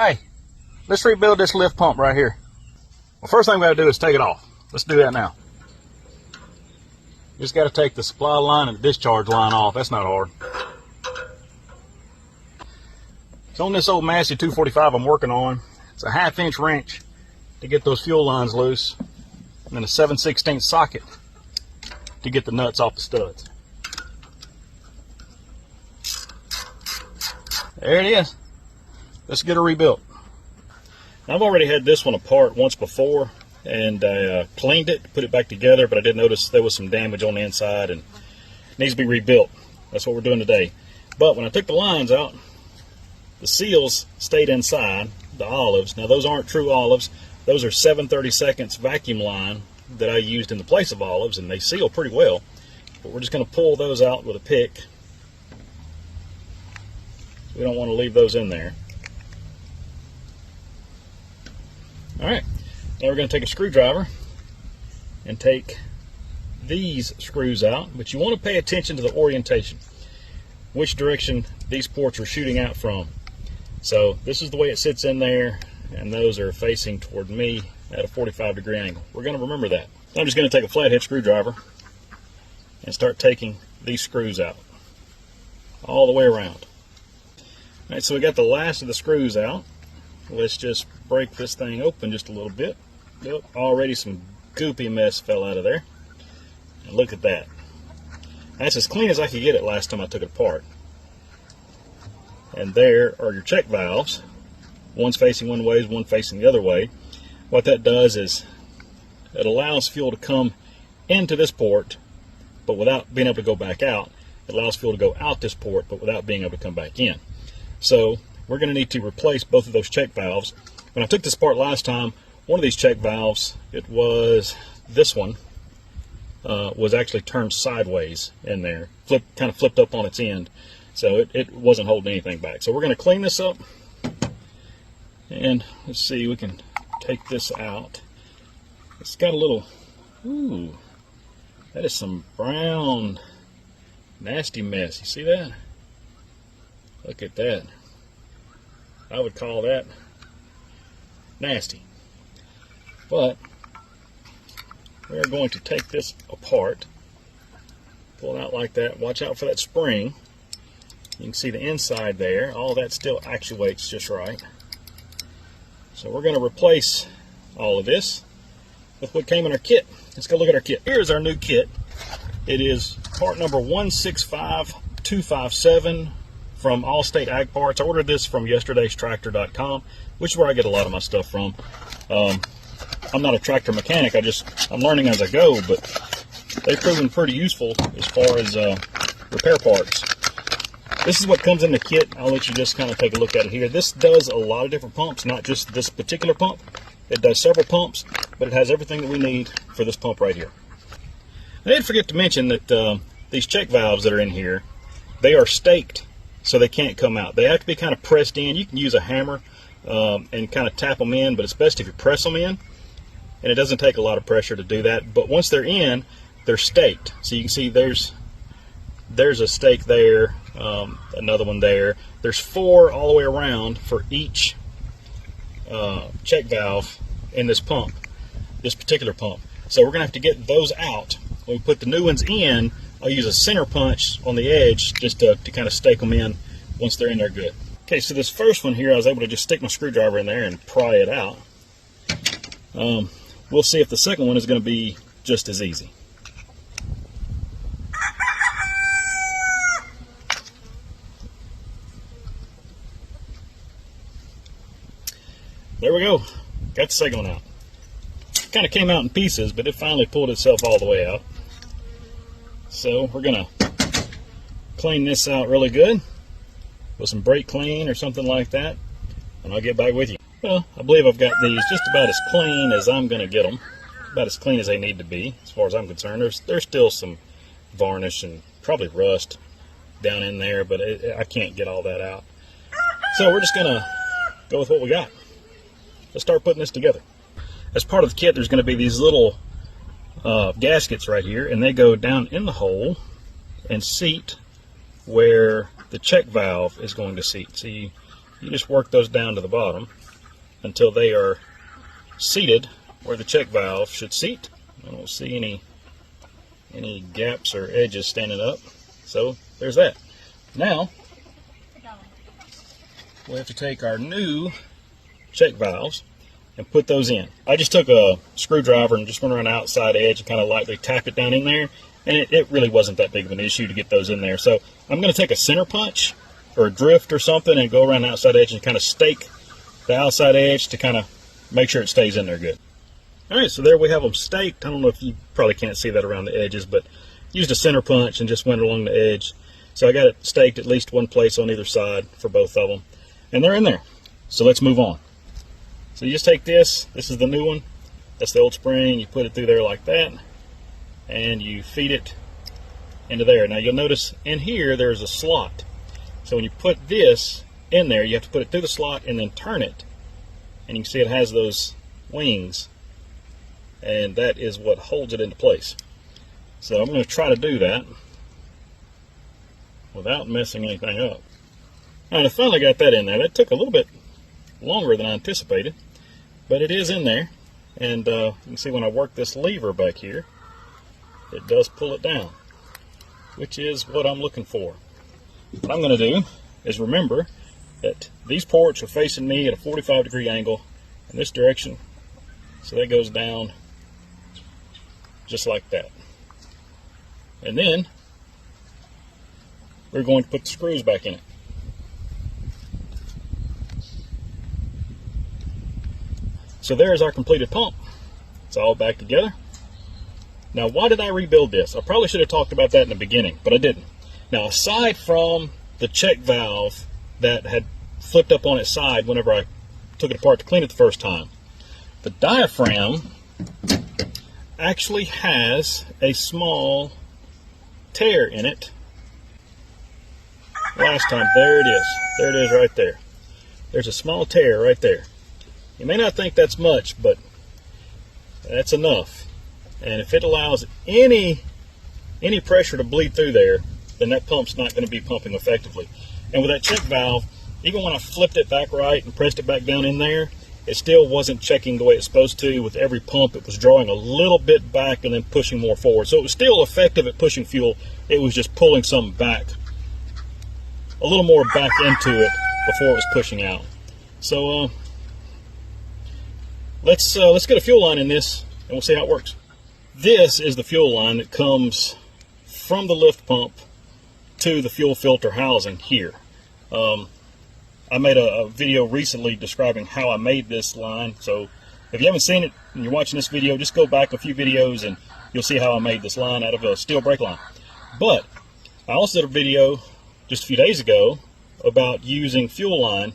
Hey, let's rebuild this lift pump right here. Well, first thing we gotta do is take it off. Let's do that now. Just gotta take the supply line and the discharge line off. That's not hard. So on this old Massey 245 I'm working on, it's a 1/2 inch wrench to get those fuel lines loose, and then a 7/16 socket to get the nuts off the studs. There it is. Let's get it rebuilt. I've already had this one apart once before and cleaned it, put it back together, but I did notice there was some damage on the inside and it needs to be rebuilt. That's what we're doing today. But when I took the lines out, the seals stayed inside, the olives. Now those aren't true olives. Those are 7/32 vacuum line that I used in the place of olives, and they seal pretty well. But we're just going to pull those out with a pick. We don't want to leave those in there. Alright, now we're going to take a screwdriver and take these screws out, but you want to pay attention to the orientation, which direction these ports are shooting out from. So this is the way it sits in there, and those are facing toward me at a 45-degree angle. We're going to remember that. I'm just going to take a flathead screwdriver and start taking these screws out all the way around. All right, so we got the last of the screws out. Let's just break this thing open just a little bit. Yep, already some goopy mess fell out of there. And look at that. That's as clean as I could get it last time I took it apart. And there are your check valves. One's facing one way, one facing the other way. What that does is it allows fuel to come into this port, but without being able to go back out. It allows fuel to go out this port, but without being able to come back in. So we're going to need to replace both of those check valves. When I took this apart last time, one of these check valves, it was this one, was actually turned sideways in there, kind of flipped up on its end. So it wasn't holding anything back. So we're going to clean this up, and let's see, we can take this out. It's got a little, ooh, that is some brown, nasty mess. You see that? Look at that. I would call that nasty. But we're going to take this apart, pull it out like that. Watch out for that spring. You can see the inside there. All that still actuates just right. So we're going to replace all of this with what came in our kit. Let's go look at our kit. Here's our new kit. It is part number 165257 from Allstate Ag Parts. I ordered this from yesterdaystractor.com, which is where I get a lot of my stuff from. I'm not a tractor mechanic. I'm learning as I go, but they've proven pretty useful as far as repair parts. This is what comes in the kit. I'll let you just kind of take a look at it here. This does a lot of different pumps, not just this particular pump. It does several pumps, but it has everything that we need for this pump right here. I did forget to mention that these check valves that are in here, they are staked so they can't come out. They have to be kind of pressed in. You can use a hammer and kind of tap them in, but it's best if you press them in, and it doesn't take a lot of pressure to do that. But once they're in, they're staked. So you can see there's a stake there, another one there. There's 4 all the way around for each check valve in this pump, this particular pump. So we're gonna have to get those out. When we put the new ones in, I'll use a center punch on the edge just to kind of stake them in once they're in there good. Okay, so this first one here, I was able to just stick my screwdriver in there and pry it out. We'll see if the second one is going to be just as easy. There we go. Got the second one out. Kind of came out in pieces, but it finally pulled itself all the way out. So we're going to clean this out really good with some brake clean or something like that, and I'll get back with you. Well, I believe I've got these just about as clean as I'm going to get them, about as clean as they need to be as far as I'm concerned. There's still some varnish and probably rust down in there, but I can't get all that out. So we're just going to go with what we got. Let's start putting this together. As part of the kit, there's going to be these little gaskets right here, and they go down in the hole and seat where the check valve is going to seat. So you you just work those down to the bottom until they are seated where the check valve should seat. I don't see any gaps or edges standing up. So there's that. Now we have to take our new check valves and put those in. I just took a screwdriver and just went around the outside edge and kind of lightly tapped it down in there, and it really wasn't that big of an issue to get those in there. So I'm going to take a center punch or a drift or something and go around the outside edge and kind of stake the outside edge to kind of make sure it stays in there good. Alright, so there we have them staked. I don't know if you probably can't see that around the edges, but used a center punch and just went along the edge. So I got it staked at least one place on either side for both of them. And they're in there. So let's move on. So you just take this is the new one, that's the old spring, you put it through there like that, and you feed it into there. Now you'll notice in here there's a slot. So when you put this in there, you have to put it through the slot and then turn it. And you can see it has those wings, and that is what holds it into place. So I'm going to try to do that without messing anything up. Alright, I finally got that in there. That took a little bit longer than I anticipated, but it is in there. And you can see when I work this lever back here, it does pull it down, which is what I'm looking for. What I'm going to do is remember that these ports are facing me at a 45-degree angle in this direction, so that goes down just like that. And then we're going to put the screws back in it. So there's our completed pump. It's all back together. Now, why did I rebuild this? I probably should have talked about that in the beginning, but I didn't. Now, aside from the check valve that had flipped up on its side whenever I took it apart to clean it the first time, the diaphragm actually has a small tear in it. Last time, there it is. There it is right there. There's a small tear right there. You may not think that's much, but that's enough. And if it allows any pressure to bleed through there, then that pump's not going to be pumping effectively. And with that check valve, even when I flipped it back right and pressed it back down in there, it still wasn't checking the way it's supposed to. With every pump, it was drawing a little bit back and then pushing more forward. So it was still effective at pushing fuel. It was just pulling some back, a little more back into it before it was pushing out. So let's get a fuel line in this and we'll see how it works. This is the fuel line that comes from the lift pump to the fuel filter housing here. I made a video recently describing how I made this line, so if you haven't seen it and you're watching this video, just go back a few videos and you'll see how I made this line out of a steel brake line. But I also did a video just a few days ago about using fuel line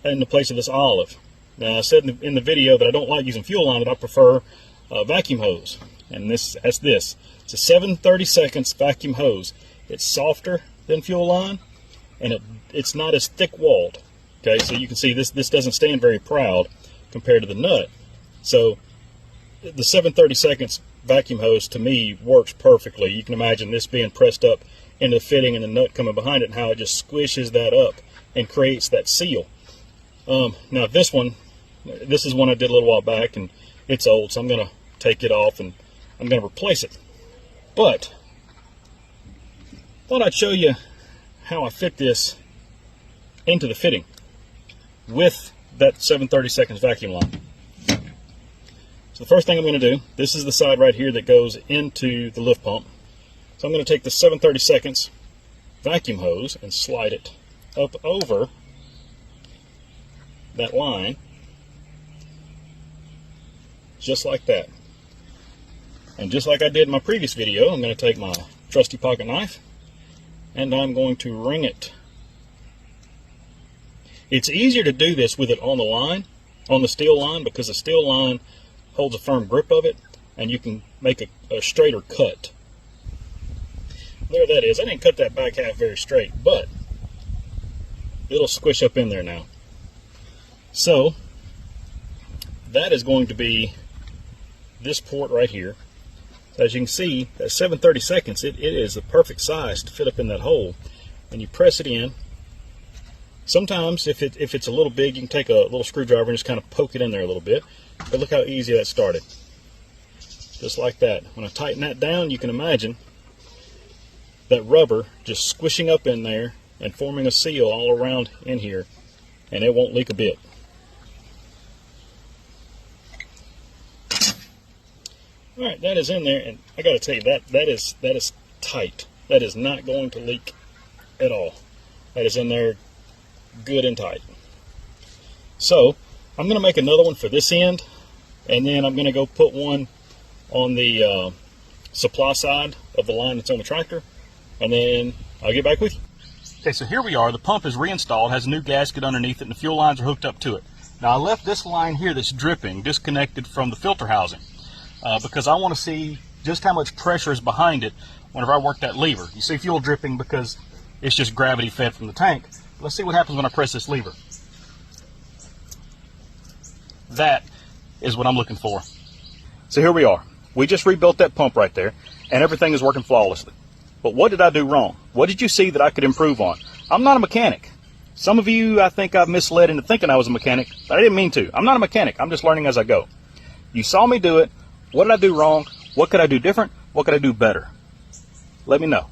in the place of this olive. Now, I said in the video that I don't like using fuel line, that I prefer a vacuum hose. And that's this. It's a 7/32 vacuum hose. It's softer than fuel line, and it's not as thick-walled. Okay, so you can see this doesn't stand very proud compared to the nut. So the 7/32 vacuum hose, to me, works perfectly. You can imagine this being pressed up into the fitting and the nut coming behind it, and how it just squishes that up and creates that seal. Now this is one I did a little while back, and it's old, so I'm going to take it off and I'm going to replace it. But thought I'd show you how I fit this into the fitting with that 7/32 vacuum line. So the first thing I'm going to do, this is the side right here that goes into the lift pump. So I'm going to take the 7/32 vacuum hose and slide it up over that line, just like that. And just like I did in my previous video, I'm going to take my trusty pocket knife and I'm going to wring it. It's easier to do this with it on the line, on the steel line, because the steel line holds a firm grip of it and you can make a straighter cut. There that is. I didn't cut that back half very straight, but it'll squish up in there now. So that is going to be this port right here. As you can see, at 7/32, it is the perfect size to fit up in that hole. And you press it in Sometimes if it's a little big, you can take a little screwdriver and just kind of poke it in there a little bit. But look how easy that started. Just like that. When I tighten that down, you can imagine that rubber just squishing up in there and forming a seal all around in here, and it won't leak a bit. All right, that is in there, and I got to tell you, that is tight. That is not going to leak at all. That is in there good and tight. So I'm going to make another one for this end, and then I'm going to go put one on the supply side of the line that's on the tractor, and then I'll get back with you. Okay, so here we are. The pump is reinstalled, has a new gasket underneath it, and the fuel lines are hooked up to it. Now I left this line here that's dripping disconnected from the filter housing because I want to see just how much pressure is behind it whenever I work that lever. You see fuel dripping because it's just gravity fed from the tank. Let's see what happens when I press this lever. That is what I'm looking for. So here we are. We just rebuilt that pump right there, and everything is working flawlessly. But what did I do wrong? What did you see that I could improve on? I'm not a mechanic. Some of you, I think I've misled into thinking I was a mechanic, but I didn't mean to. I'm not a mechanic. I'm just learning as I go. You saw me do it. What did I do wrong? What could I do different? What could I do better? Let me know.